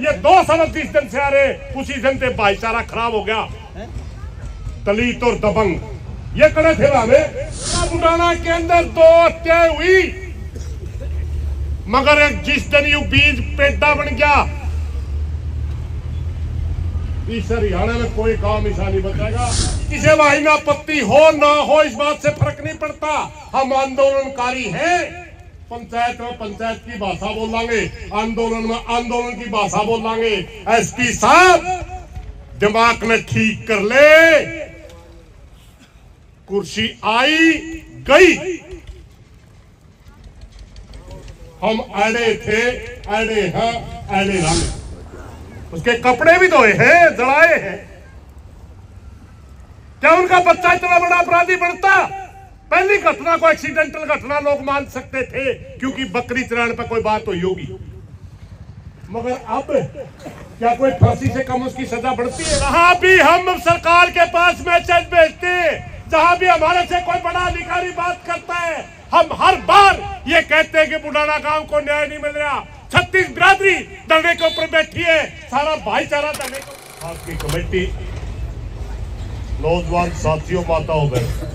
ये 2 सबक जिस दिन से आ रहे उसी दिन से भाईचारा खराब हो गया। दलित और दबंग ये खड़े थे हमें। बुढ़ाना के अंदर 2 हत्याएं हुई, मगर एक जिस दिन यू बीज पेड़ा बन गया, इस हरियाणा में कोई काम ऐसा नहीं बचेगा। किसे भाई ना आपत्ति हो ना हो इस बात से फर्क नहीं पड़ता, हम आंदोलनकारी हैं। पंचायत में पंचायत की भाषा बोलांगे, आंदोलन में आंदोलन की भाषा बोलांगे। एसपी साहब दिमाग में ठीक कर ले, कुर्सी आई गई। हम अड़े थे, अड़े हैं, अड़े रहेंगे। उसके कपड़े भी धोए हैं, जलाए हैं। क्या उनका बच्चा इतना बड़ा अपराधी बनता? पहली घटना को एक्सीडेंटल घटना लोग मान सकते थे क्योंकि बकरी चराने पर कोई बात हुई होगी, मगर अब क्या कोई फांसी से कम उसकी सजा बढ़ती है? जहां भी हम सरकार के पास मैसेज भेजते हैं, जहां भी हमारे से कोई बड़ा अधिकारी बात करता है, हम हर बार ये कहते हैं कि बुढ़ाना गांव को न्याय नहीं मिल रहा। 36 बिरादरी धरने के ऊपर बैठी है, सारा भाईचारा धरने को। आपकी कमेटी, नौजवान साथियों, माताओं, बहनों,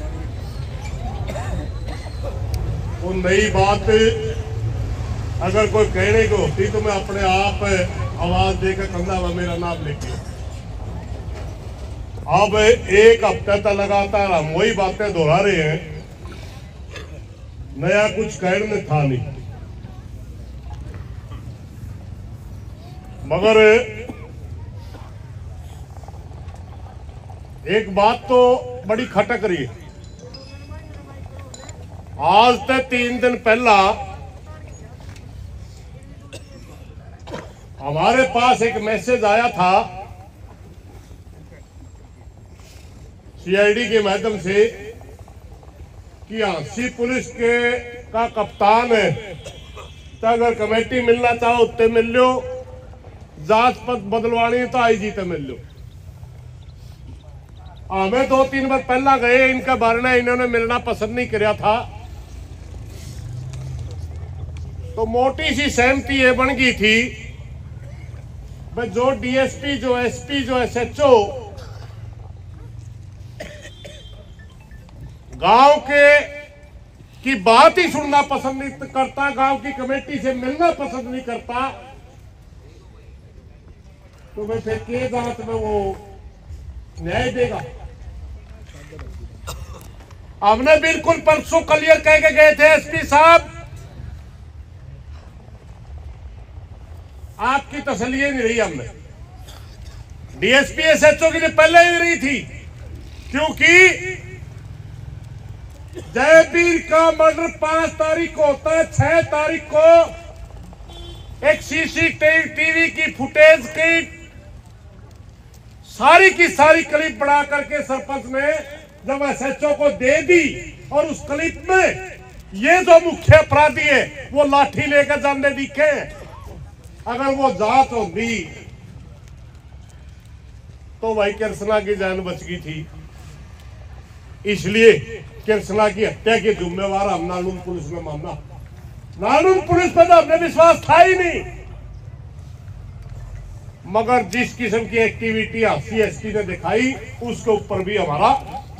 वो नई बात अगर कोई कहने की होती तो मैं अपने आप आवाज देकर कंधा में मेरा नाम लिख लिया। अब 1 हफ्ते तक लगातार हम वही बातें दोहरा रहे हैं, नया कुछ कहने था नहीं। मगर एक बात तो बड़ी खटक रही है। आज से 3 दिन पहला हमारे पास एक मैसेज आया था सीआईडी के माध्यम से कि हांसी पुलिस का कप्तान है, तो अगर कमेटी मिलना चाहो उत्ते मिल लो, जांच पद बदलवानी तो आईजी तो मिल लो। हमें 2-3 बार पहला गए, इनका बारना इन्होंने मिलना पसंद नहीं किया था, तो मोटी सी सहमति ये बन गई थी भाई जो डीएसपी, जो एसपी, जो एसएचओ गांव के की बात ही सुनना पसंद नहीं करता, गांव की कमेटी से मिलना पसंद नहीं करता, तो मैं फिर के जांच में वो न्याय देगा? हमने बिल्कुल परसों क्लियर कह के गए थे एसपी साहब, आपकी तसल्ली नहीं रही। हमने डीएसपी एसएचओ की पहले ही रही थी, क्योंकि जयवीर का मर्डर 5 तारीख को होता है। 6 तारीख को एक सीसीटीवी की फुटेज की सारी क्लिप बना करके सरपंच ने जब एसएचओ को दे दी, और उस क्लिप में ये जो मुख्य अपराधी है वो लाठी लेकर जाने दिखे। अगर वो जांच होती तो भाई कृष्णा की जान बच गई थी। इसलिए कृष्णा की हत्या के जिम्मेवार हम नानून पुलिस में मानना, नानून पुलिस पर तो हमने विश्वास था ही नहीं। मगर जिस किस्म की एक्टिविटी सीएसपी ने दिखाई उसके ऊपर भी हमारा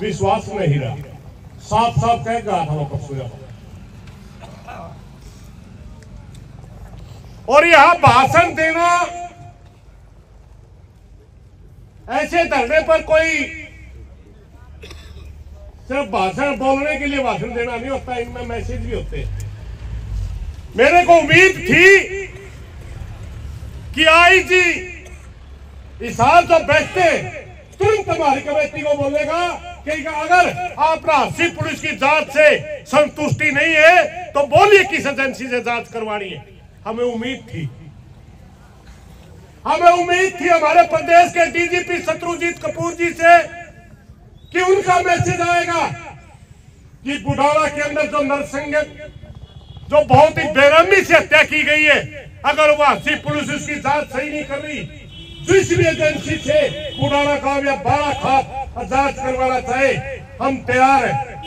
विश्वास नहीं रहा। साफ साफ कह गया था परसों। और यहां भाषण देना, ऐसे धरने पर कोई सिर्फ भाषण बोलने के लिए भाषण देना नहीं होता, इनमें मैसेज भी होते हैं। मेरे को उम्मीद थी कि आईजी इस हाल जो बैठते तुरंत हमारी कमेटी को बोलेगा कि अगर आप हांसी पुलिस की जांच से संतुष्टि नहीं है तो बोलिए किस एजेंसी से जांच करवानी है। हमें उम्मीद थी हमारे प्रदेश के डीजीपी शत्रुजीत कपूर जी से कि उनका मैसेज आएगा कि बुढ़ाना के अंदर जो नरसिंह, जो बहुत ही बेरहमी से हत्या की गई है, अगर वह हांसी पुलिस उसकी जांच सही नहीं कर रही, जिस भी एजेंसी से बुढ़ाना काम या बाड़ा खाप जांच करवाना चाहे हम तैयार हैं।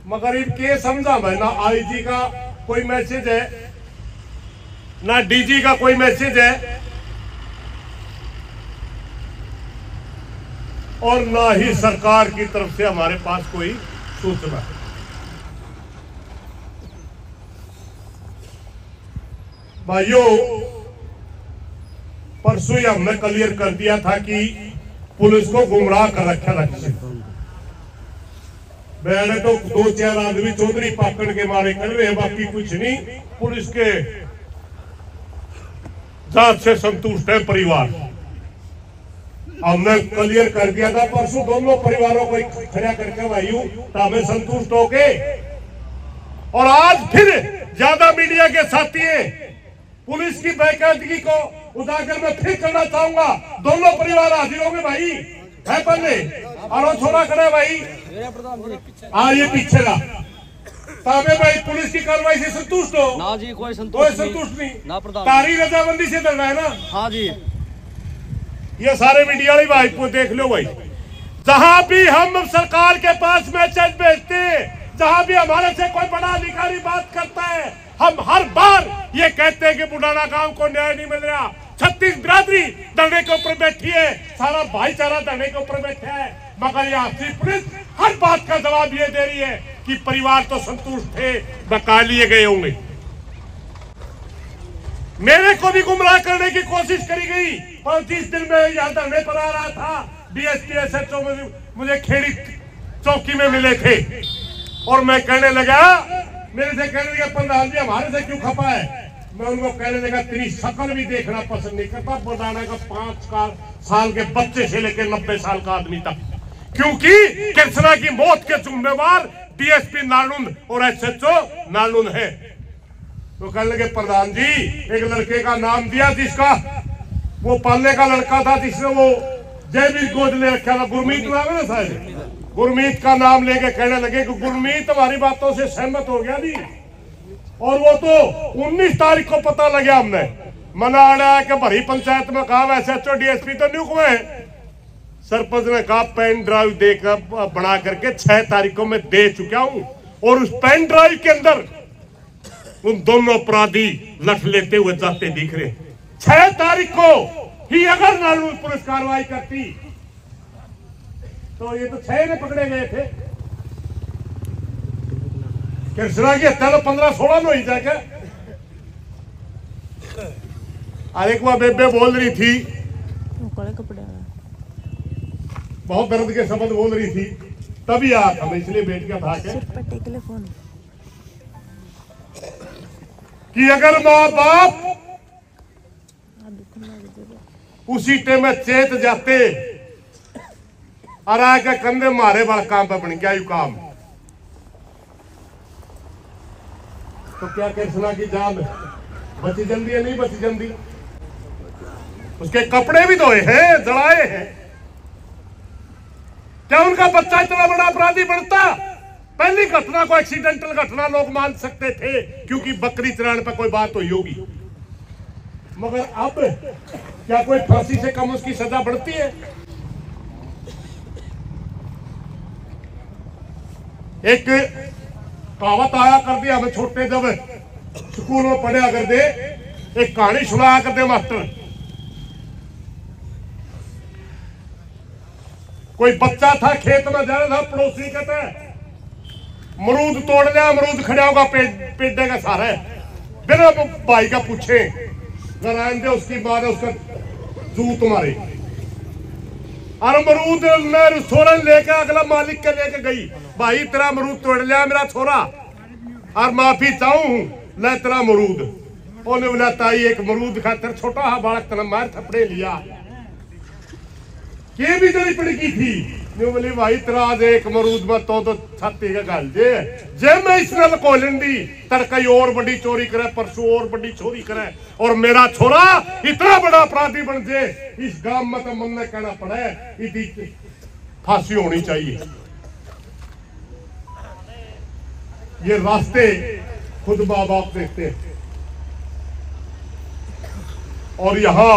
मगर इनके समझा मैं ना आईजी का कोई मैसेज है ना डीजी का कोई मैसेज है और ना ही सरकार की तरफ से हमारे पास कोई सूचना है। भाइयों, परसों ही हमने क्लियर कर दिया था कि पुलिस को गुमराह कर रखा लक्ष्य। मैंने तो 2-4 आदमी चौधरी पाकड़ के मारे कर रहे हैं, बाकी कुछ नहीं। पुलिस के जांच से संतुष्ट है परिवार। हमने क्लियर कर दिया था परसों दोनों परिवारों को खड़ा करके भाइयों, तो हमें संतुष्ट हो गए। और आज फिर ज्यादा मीडिया के साथी हैं, पुलिस की बेकायदगी को उजागर में फिर करना चाहूंगा। दोनों परिवार हाजिर होंगे भाई, है पन्ने और वो छोड़ा खड़ा भाई, ये पीछे रहा। ताबे भाई पुलिस की कार्रवाई से संतुष्ट हो? ना जी, कोई संतुष्ट नहीं ना प्रधान। तारी रजामंदी से डरना है ना? हाँ जी। ये सारे मीडिया वाली भाई को देख लो भाई, जहां भी हम सरकार के पास मैसेज भेजते हैं, जहां भी हमारे से कोई बड़ा अधिकारी बात करता है, हम हर बार ये कहते हैं कि बुढ़ाना गांव को न्याय नहीं मिल रहा। 36 बिरादरी धरने के ऊपर बैठी है, सारा भाईचारा धरने के ऊपर बैठा है, मगर ये आपसी पुलिस हर बात का जवाब ये दे रही है कि परिवार तो संतुष्ट थे, बका लिए गए होंगे। मेरे को भी गुमराह करने की कोशिश करी गई। 35 दिन में यहाँ धरने पर आ रहा था, डीएसपी एसएचओ मुझे खेड़ी चौकी में मिले थे और मैं कहने लगा, मेरे से कहने लगा प्रधान जी हमारे से क्यों खपा है? मैं उनको कहने लगा तेरी शक्ल भी देखना पसंद नहीं करता, बताना का 5 साल के बच्चे से लेकर 90 साल का आदमी तक, क्योंकि कृष्णा की मौत के जिम्मेवार डीएसपी नालुंद और एसएचओ नालुंद है। तो कहने लगे प्रधान जी एक लड़के का नाम दिया जिसका वो पालने का लड़का था, जिसने वो जयवीर गोद ले रखा था, गुरमीत नाम है ना शायद, गुरमीत का नाम लेके कहने लगे कि गुरमीत हमारी बातों से सहमत हो गया नहीं। और वो तो 19 तारीख को पता लगा, हमने मना आया कि भरी पंचायत में कहा एसएचओ डीएसपी तो न्यूक में, सरपंच ने कहा पेन ड्राइव देकर बना करके 6 तारीख को मैं दे चुका हूं। और उस पेन ड्राइव के अंदर उन दोनों अपराधी लठ लेते हुए जाते दिख रहे। 6 तारीख को ही अगर नालूर पुलिस कार्रवाई करती तो ये तो 6 ने पकड़े गए थे। कृष्णा की हत्या तो 15-16 में हुई जाके। अरे एक बार बेबे बोल रही थी, बहुत दर्द के शब्द बोल रही थी, तभी आया था मैं, इसलिए बैठ गया था कि अगर माँ बाप उसी टाइम में चेत जाते और आके कंधे मारे वाला काम पे बन गया यू काम, तो क्या कृष्णा की जान बची जल्दी है? नहीं बची जल्दी। उसके कपड़े भी धोए हैं, जलाए हैं। क्या उनका बच्चा इतना बड़ा अपराधी बनता? पहली घटना को एक्सीडेंटल घटना लोग मान सकते थे क्योंकि बकरी चराने पर कोई बात हुई होगी, मगर अब क्या कोई फांसी से कम उसकी सजा बढ़ती है? एक कहावत आया कर दिया हमें छोटे जब स्कूल में पढ़ा कर दे, एक कहानी सुनाया करते मास्टर। कोई बच्चा था खेत में जा रहा था, पड़ोसी कहता है अमरूद तोड़ लिया, अमरूद खड़ा होगा पेड़े का सारा है, बिना भाई का पूछे नारायण दे उसकी मां ने उसका जूत मारे और अमरूद ने छोरा लेकर अगला मालिक के लेके गई, भाई तेरा अमरूद तोड़ लिया मेरा छोरा और माफी चाहूं ले तेरा अमरूद। उन्हें बोला ताई एक अमरूद खातर छोटा हा बालक तना मार थपड़े लिया के भी जरी पड़की थी। बोली भाई तेरा आज एक अमरूद में तो छाती का गाल जे मैं इसने लको लेंदी तड़कई और बड़ी चोरी करे, परसों और बड़ी चोरी करे और मेरा छोरा इतना बड़ा अपराधी बन जाए, इस गांव में तो मन ने कहना पड़े इसकी फांसी होनी चाहिए। ये रास्ते खुद माँ बाप देखते हैं और यहां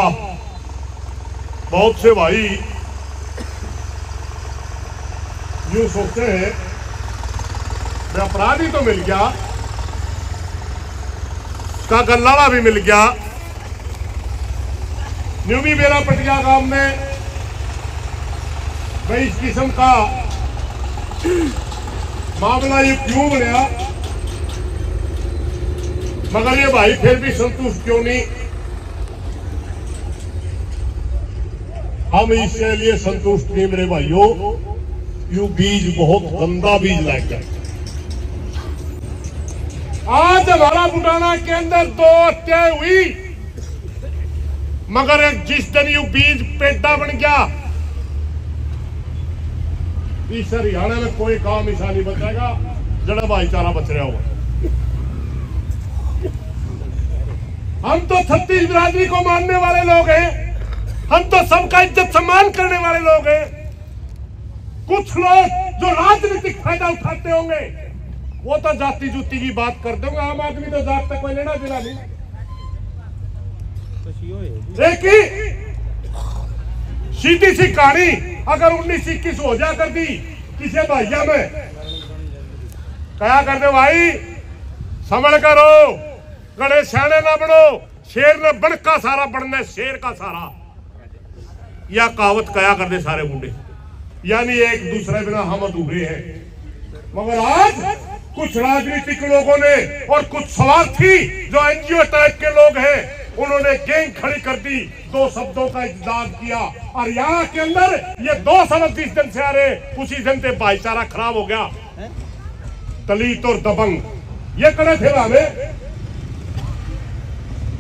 बहुत से भाई यूं सोचते हैं मैं अपराधी तो मिल गया, का गल्लाड़ा भी मिल गया। न्यू भी मेरा पटिया गांव में भाई इस किस्म का मामला ये क्यों बनया, मगर ये भाई फिर भी संतुष्ट क्यों नहीं। हम इसके लिए संतुष्ट नहीं मेरे भाइयों। यू बीज बहुत गंदा बीज लाकर आज हमारा बुटाना के अंदर 2 हत्याएं हुई, मगर जिस दिन यू बीज पेटा बन गया इस हरियाणा में कोई काम ऐसा नहीं बचेगा जड़ा भाईचारा बच रहा होगा। हम तो छत्तीस बिरादरी को मानने वाले लोग हैं, हम तो सबका इज्जत सम्मान करने वाले लोग हैं। कुछ लोग जो राजनीतिक फायदा उठाते होंगे वो तो जाति जूती की बात करते होंगे। आम आदमी तो जात तक कोई लेना देना नहीं। देखिए सीधी सी कहानी अगर 1921 हो जा कर दी किसी भैया में क्या कर दे भाई, संभल करो, गड़े सियाने ना बनो, शेर ने बन का सारा बनना शेर का सारा, या कहावत कया कर दे सारे मुंडे, यानी एक दूसरे बिना हम अधूरे हैं। मगर आज कुछ राजनीतिक लोगों ने और कुछ स्वार्थी जो एनजीओ टाइप के लोग हैं उन्होंने गैंग खड़ी कर दी, 2 शब्दों का इस्तेमाल किया और यहाँ के अंदर ये 2 शब्द जिस दिन से आ रहे उसी दिन से भाईचारा खराब हो गया। दलित और दबंग ये कड़े थे हमें,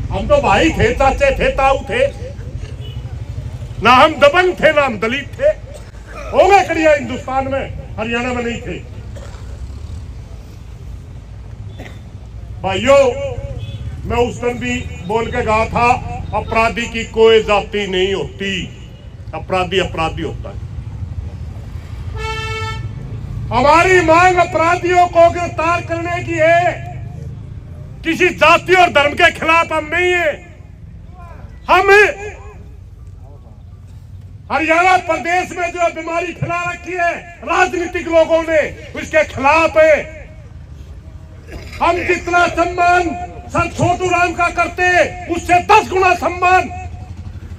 हम तो भाई थे, चाचे थे, ताऊ थे, ना हम दबंग थे ना हम दलित थे। हो गए कड़िया हिंदुस्तान में, हरियाणा में नहीं थे। भाइयों मैं उस दिन भी बोल के कहा था अपराधी की कोई जाति नहीं होती, अपराधी अपराधी होता है। हमारी मांग अपराधियों को गिरफ्तार करने की है, किसी जाति और धर्म के खिलाफ हम नहीं है। हम हरियाणा प्रदेश में जो बीमारी फैला रखी है राजनीतिक लोगों ने उसके खिलाफ है। हम जितना सम्मान सर छोटू राम का करते उससे 10 गुना सम्मान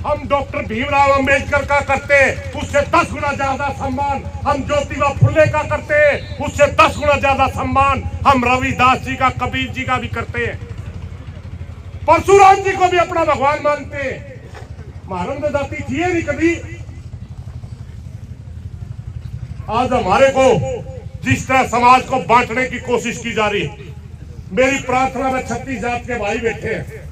हम डॉक्टर भीमराव अंबेडकर का करते, उससे 10 गुना ज्यादा सम्मान हम ज्योतिबा फुले का करते, उससे 10 गुना ज्यादा सम्मान हम रविदास जी का, कबीर जी का भी करते हैं, परशुराम जी को भी अपना भगवान मानते हैं। महारंद जाति थी नहीं कभी। आज हमारे को जिस तरह समाज को बांटने की कोशिश की जा रही है, मेरी प्रार्थना में 36 जात के भाई बैठे हैं।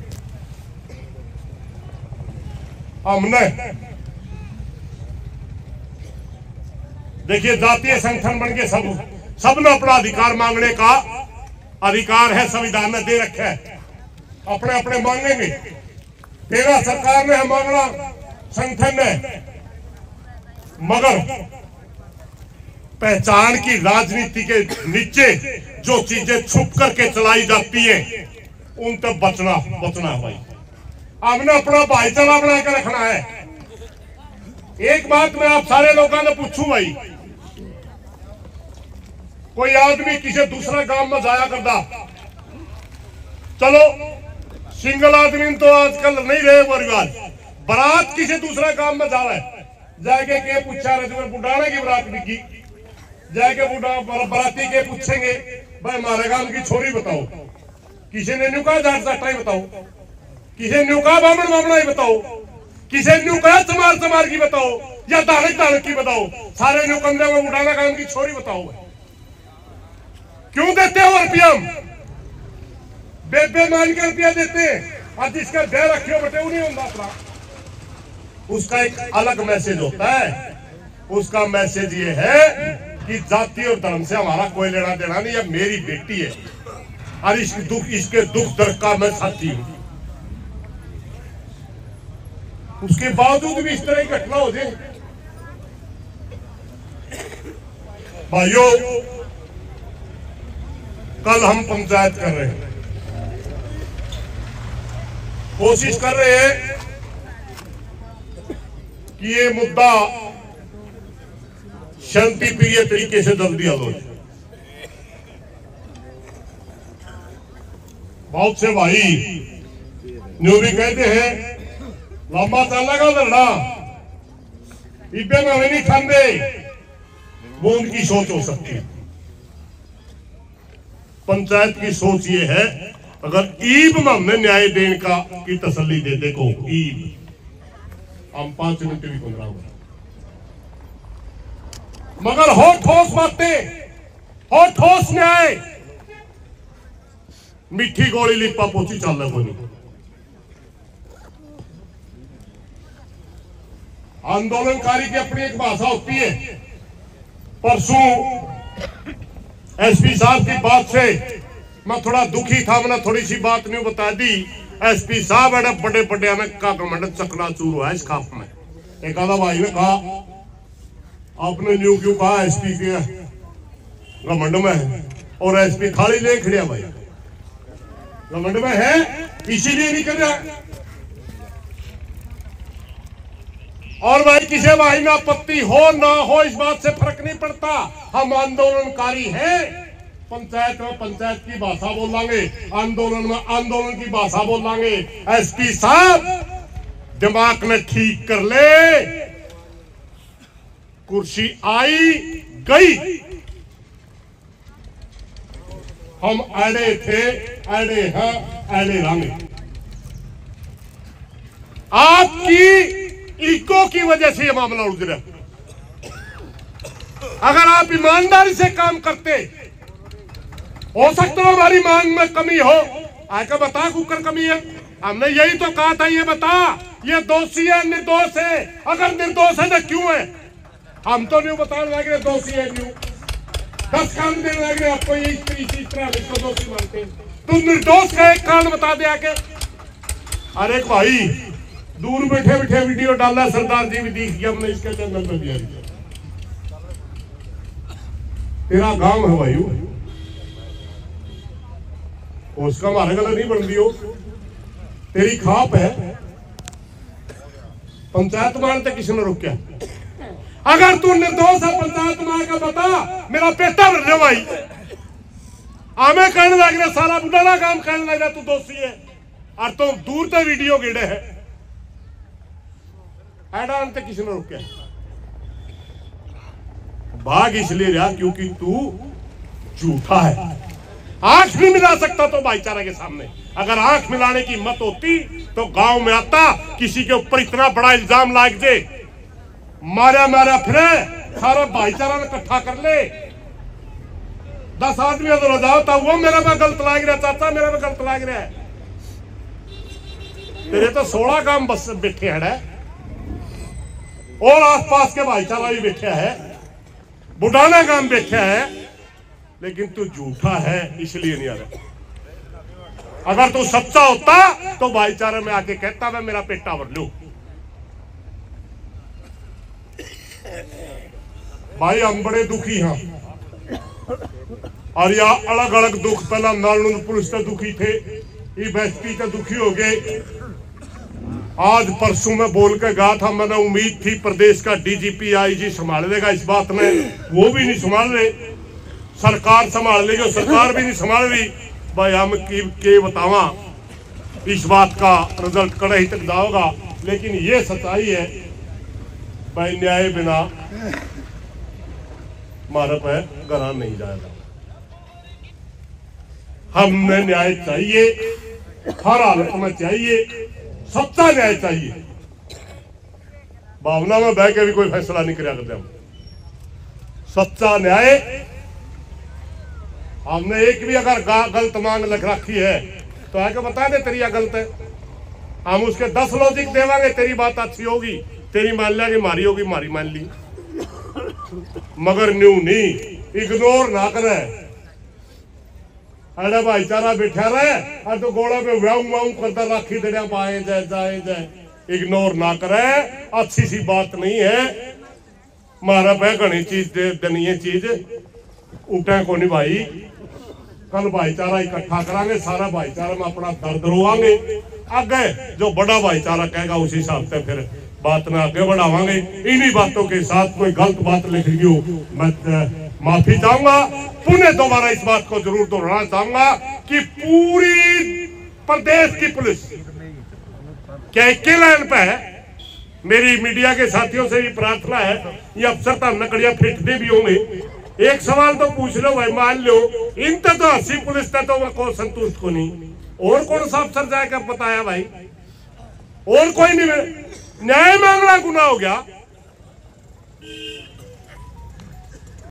हमने देखिए जातीय संगठन बन के सबने अपना अधिकार मांगने का अधिकार है, संविधान में दे रखा है। अपने अपने मांगेंगे, तेरा सरकार ने मांगना संगठन ने, मगर पहचान की राजनीति के नीचे जो चीजें छुप करके चलाई जाती है उन तक बचना भाई। हमने अपना भाईचारा बना के रखना है। एक बात मैं आप सारे लोगों ने पूछूं भाई, कोई आदमी किसी दूसरे गांव में जाया करता, चलो सिंगल आदमी तो आजकल नहीं रहे वो रिवाज, बारात किसी दूसरे गांव में जावे, जाके के पूछा रहे बुढ़ाने की बारात बिकी, जाके बराती के पूछेंगे भाई हमारे गांव की छोरी बताओ, किसी ने न्यू कहा जाट जाटा ही बताओ, किसी ने न्यू कहा बामण बामणा ही बताओ, किसी ने न्यू कहा चमार चमार की बताओ या दानक दानक की बताओ, सारे न्यू कंधे में बुढ़ाना गांव की छोरी बताओ। क्यों देते हो रुपया? बेबे मान के रुपया देते हैं और जिसका दे रखे बटे नहीं होता अपना, उसका एक अलग मैसेज होता है। उसका मैसेज ये है कि जाति और धर्म से हमारा कोई लेना देना नहीं, अब मेरी बेटी है और इसके दुख दर्द का मैं साथी हूं। उसके बावजूद भी इस तरह की घटना हो जाए। भाइयों कल हम पंचायत कर रहे हैं, कोशिश कर रहे हैं कि ये मुद्दा शांति प्रिय तरीके से जल्दी हल हो जाए। बहुत से भाई न्यू भी कहते हैं लंबा चलेगा लड़ा इब्बे में नहीं खाते, वो उनकी सोच हो सकती है। पंचायत की सोच ये है अगर ईब में हमने न्याय देने का की तसल्ली दे दे को ईब हम 5 मिनट भी गुजरा हुआ, मगर हो ठोस बातें, हो ठोस न्याय, मीठी गोली लिपा पोची चल रहा कोई। आंदोलनकारी की अपनी एक भाषा होती है। परसों एसपी साहब की बात से मैं थोड़ा दुखी था, मैंने थोड़ी सी बात नहीं बता दी। एसपी साहब बड़े बड़े में का कमांड चकनाचूर हुआ है इस खाप में। एक आधा भाई ने कहा आपने न्यू क्यों कहा एसपी के घमंड में है, और एसपी खाली ले खड़िया भाई घमंड में है इसीलिए नहीं कर रहा। और भाई किसी भाई में आपत्ति हो ना हो इस बात से फर्क नहीं पड़ता, हम आंदोलनकारी हैं। पंचायत में पंचायत की भाषा बोलेंगे, आंदोलन में आंदोलन की भाषा बोलेंगे। एसपी साहब दिमाग में ठीक कर ले, कुर्सी आई गई, हम अड़े थे अड़े हैं अड़े रहेंगे। आपकी ईको की वजह से यह मामला उलझ रहा। अगर आप ईमानदारी से काम करते, हो सकता है हमारी मांग में कमी हो, आके बता कुकर कमी है। हमने यही तो कहा था, ये बता ये दोषी है निर्दोष है, अगर निर्दोष है तो क्यों है। हम तो नहीं बताने लगे दोषी है क्यों, 10 काम देने लगे आपको ये इस तरह इसको दोषी मानते। तुम निर्दोष का एक कारण बता दे आके। अरे भाई दूर बैठे बैठे वीडियो डाला, सरदार जी भी दिख गया, हमने इसके चैनल में दिया। तेरा गांव है भाई, उसका हमारे गला नहीं बन दियो, तेरी खाप है। पंचायत मानते किसने रोका? अगर तू निर्दोष है पंचायत मान का बता, मेरा पेटा भर दे भाई। आमे कहने लग रहा सारा बुढ़ा काम कहने लग रहा तू दोषी है, और तुम दूर तक वीडियो गिड़े है। एडान तक किसने रोका? भाग इसलिए रहा क्योंकि तू झूठा है। आंख नहीं मिला सकता तो भाईचारा के सामने, अगर आंख मिलाने की मत होती तो गांव में आता, किसी के ऊपर इतना बड़ा इल्जाम लाग दे, मारा मारा फिरे, सारा भाईचारा ने इकट्ठा कर ले, 10 आदमी अगर जाओ तो वो मेरा में गलत लाग रहा, चाचा मेरा में गलत लाग रहा है। तेरे तो 16 गांव बस बैठे है, और आसपास के भाईचारा भी बैठा है, बुढ़ाना गांव बैठा है, लेकिन तू झूठा है इसलिए नहीं आ रहा। अगर तू सच्चा होता तो भाईचारे में आके कहता मैं मेरा पेटा भर लूं। भाई हम बड़े दुखी हैं, और या अलग अलग दुख, पहला नालून पुलिस से दुखी थे, ये बेस्ती से दुखी हो गए। आज परसों में बोल के गया था, मैंने उम्मीद थी प्रदेश का डीजीपी आईजी संभाल लेगा इस बात में, वो भी नहीं संभाल रहे। सरकार संभाल लेगी, सरकार भी नहीं संभाल रही। भाई हम के बतावा इस बात का रिजल्ट कड़े तक जाओगा, लेकिन ये सच्चाई है भाई, न्याय बिना हमारे पे घरा नहीं जाएगा। हमने न्याय चाहिए, हर हालत में चाहिए, सच्चा न्याय चाहिए। भावना में बह के भी कोई फैसला नहीं कर सकते हम। सच्चा न्याय, हमने एक भी अगर गलत मांग लिख रखी है तो आके बता दे तेरी गलत है, हम उसके 10 लॉजिक देवांगे, तेरी बात अच्छी होगी, तेरी मान लेंगे, मारी होगी मारी मान ली, मगर न्यू नहीं, इग्नोर ना करे। अरे भाईचारा बैठा रहे तो गोड़ा पे व्याऊ व्याऊ करता राखी दे पाए जाए जाए जाए, इग्नोर ना करे। अच्छी सी बात नहीं है, मारा पे घनी चीज देनी है, चीज उठे को नहीं भाई। कल भाईचारा इकट्ठा करांगे, सारा भाईचारा में अपना दर्द रोवांगे, आगे जो बड़ा भाईचारा कहेगा उसी हिसाब से फिर बात में आगे बढ़ावांगे। इन्हीं बातों के साथ कोई गलत बात लिख रही हो माफी चाहूंगा। पुनः दोबारा इस बात को जरूर दोहराना चाहूंगा कि पूरी प्रदेश की पुलिस क्या एक लाइन पे है। मेरी मीडिया के साथियों से भी प्रार्थना है, ये अफसर तो नकड़िया फेंकते भी होंगे, एक सवाल तो पूछ लो भाई, मान लो इन तो हंसी पुलिस तो को संतुष्ट को नहीं, और कौन सा अफसर जाकर बताया भाई, और कोई नहीं, न्याय मांगना गुनाह हो गया।